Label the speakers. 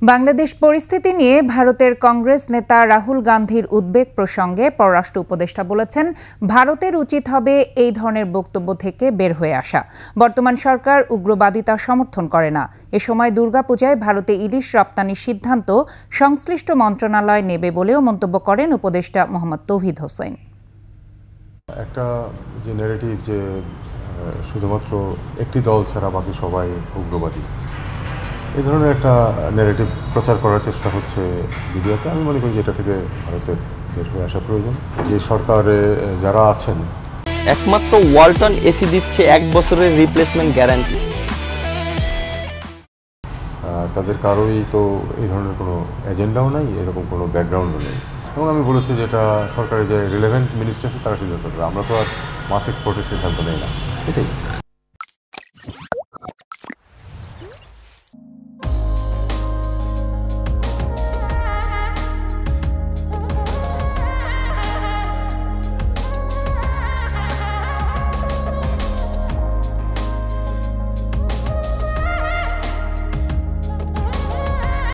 Speaker 1: বাংলাদেশ পরিস্থিতি নিয়ে ভারতের কংগ্রেস নেতা রাহুল গান্ধীর উদ্বেগ প্রসঙ্গে পররাষ্ট্র উপদেষ্টা বলেছেন, ভারতের উচিত হবে এই ধরনের বক্তব্য থেকে বের হয়ে আসা। বর্তমান সরকার উগ্রবাদিতা সমর্থন করে না। এ সময় দুর্গাপূজায় ভারতে ইলিশ রপ্তানির সিদ্ধান্ত সংশ্লিষ্ট মন্ত্রণালয় নেবে বলেও মন্তব্য করেন উপদেষ্টা মোহাম্মদ তৌহিদ হোসেন।
Speaker 2: একটা যে ন্যারেটিভ যে শুধুমাত্র একটি দল ছাড়া বাকি সবাই উগ্রবাদী, এই ধরনের একটা ন্যারেটিভ প্রচার করার চেষ্টা হচ্ছে মিডিয়াতে। আমি মনে করি যে এটা থেকে ভারতের বের হয়ে আসা প্রয়োজন। যে সরকারে যারা আছেন,
Speaker 3: একমাত্র ওয়ালটন এসি দিচ্ছে 1 বছরের রিপ্লেসমেন্ট গ্যারান্টি।
Speaker 2: তাদের কারোই তো এই ধরনের কোনো এজেন্ডাও নাই, এরকম কোনো ব্যাকগ্রাউন্ডও নেই। এবং আমি বলেছি যে এটা সরকারের যে রিলেভেন্ট মিনিস্টার আছে তারা সিদ্ধান্ত নেবে। আমরা তো আর মাছ এক্সপোর্টের সিদ্ধান্ত নেই না, এটাই।